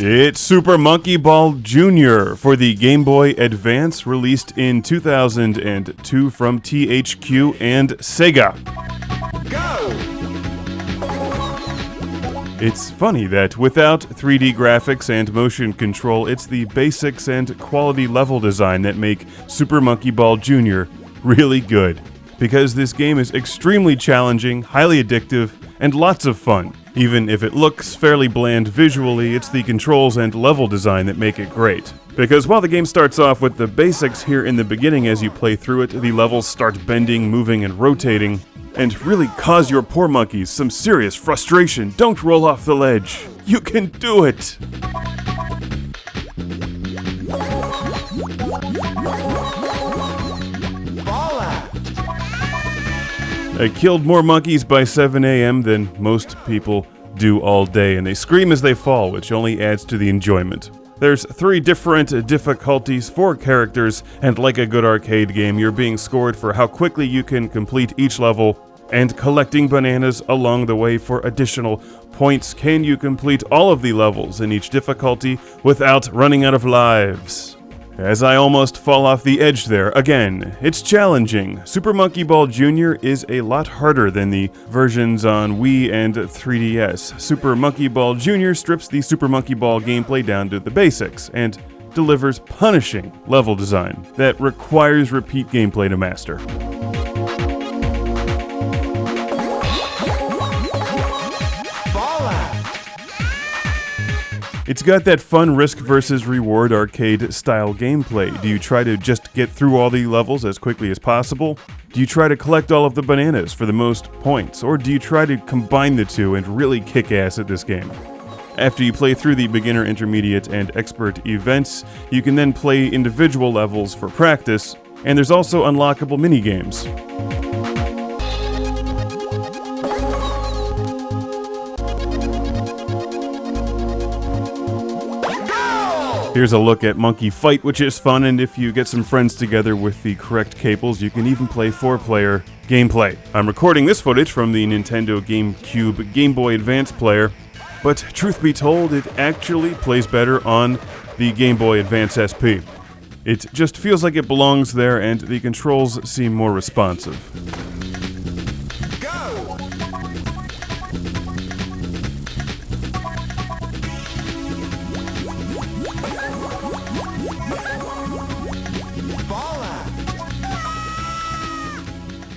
It's Super Monkeyball Jr. for the Game Boy Advance, released in 2002 from THQ and Sega. Go! It's funny that without 3D graphics and motion control, it's the basics and quality level design that make Super Monkeyball Jr. really good. Because this game is extremely challenging, highly addictive, and lots of fun. Even if it looks fairly bland visually, it's the controls and level design that make it great. Because while the game starts off with the basics here in the beginning, as you play through it, the levels start bending, moving, and rotating, and really cause your poor monkeys some serious frustration. Don't roll off the ledge. You can do it! I killed more monkeys by 7 a.m. than most people do all day, and they scream as they fall, which only adds to the enjoyment. There's 3 different difficulties, 4 characters, and like a good arcade game, you're being scored for how quickly you can complete each level, and collecting bananas along the way for additional points. Can you complete all of the levels in each difficulty without running out of lives? As I almost fall off the edge there, again, it's challenging. Super Monkeyball Jr. is a lot harder than the versions on Wii and 3DS. Super Monkeyball Jr. strips the Super Monkeyball gameplay down to the basics, and delivers punishing level design that requires repeat gameplay to master. It's got that fun risk versus reward arcade style gameplay. Do you try to just get through all the levels as quickly as possible? Do you try to collect all of the bananas for the most points? Or do you try to combine the two and really kick ass at this game? After you play through the beginner, intermediate, and expert events, you can then play individual levels for practice, and there's also unlockable mini-games. Here's a look at Monkey Fight, which is fun, and if you get some friends together with the correct cables, you can even play 4-player gameplay. I'm recording this footage from the Nintendo GameCube Game Boy Advance player, but truth be told, it actually plays better on the Game Boy Advance SP. It just feels like it belongs there, and the controls seem more responsive.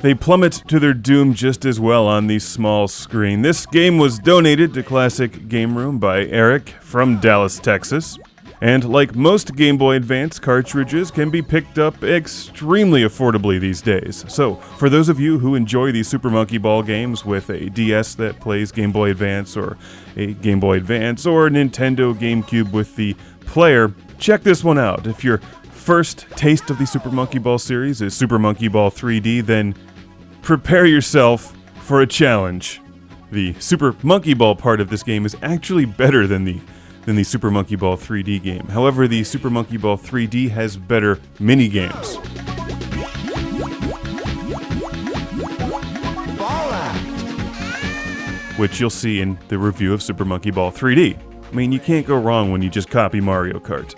They plummet to their doom just as well on the small screen. This game was donated to Classic Game Room by Eric from Dallas, Texas. And like most Game Boy Advance cartridges, can be picked up extremely affordably these days. So, for those of you who enjoy the Super Monkey Ball games with a DS that plays Game Boy Advance, or a Game Boy Advance, or a Nintendo GameCube with the player, check this one out. If your first taste of the Super Monkey Ball series is Super Monkey Ball 3D, then prepare yourself for a challenge. The Super Monkey Ball part of this game is actually better than the Super Monkey Ball 3D game. However, the Super Monkey Ball 3D has better mini-games. Which you'll see in the review of Super Monkey Ball 3D. I mean, you can't go wrong when you just copy Mario Kart.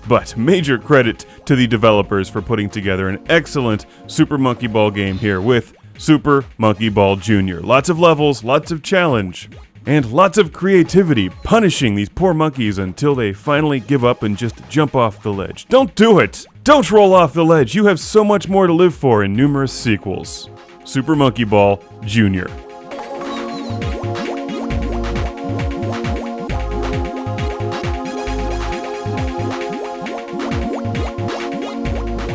But major credit to the developers for putting together an excellent Super Monkey Ball game here with Super Monkey Ball Jr. Lots of levels, lots of challenge, and lots of creativity, punishing these poor monkeys until they finally give up and just jump off the ledge. Don't do it! Don't roll off the ledge! You have so much more to live for in numerous sequels. Super Monkey Ball Jr.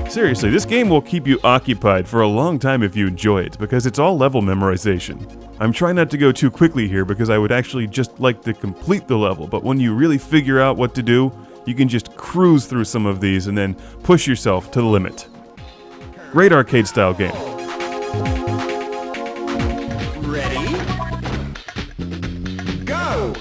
Seriously, this game will keep you occupied for a long time if you enjoy it, because it's all level memorization. I'm trying not to go too quickly here because I would actually just like to complete the level, but when you really figure out what to do, you can just cruise through some of these and then push yourself to the limit. Great arcade-style game. Ready? Go!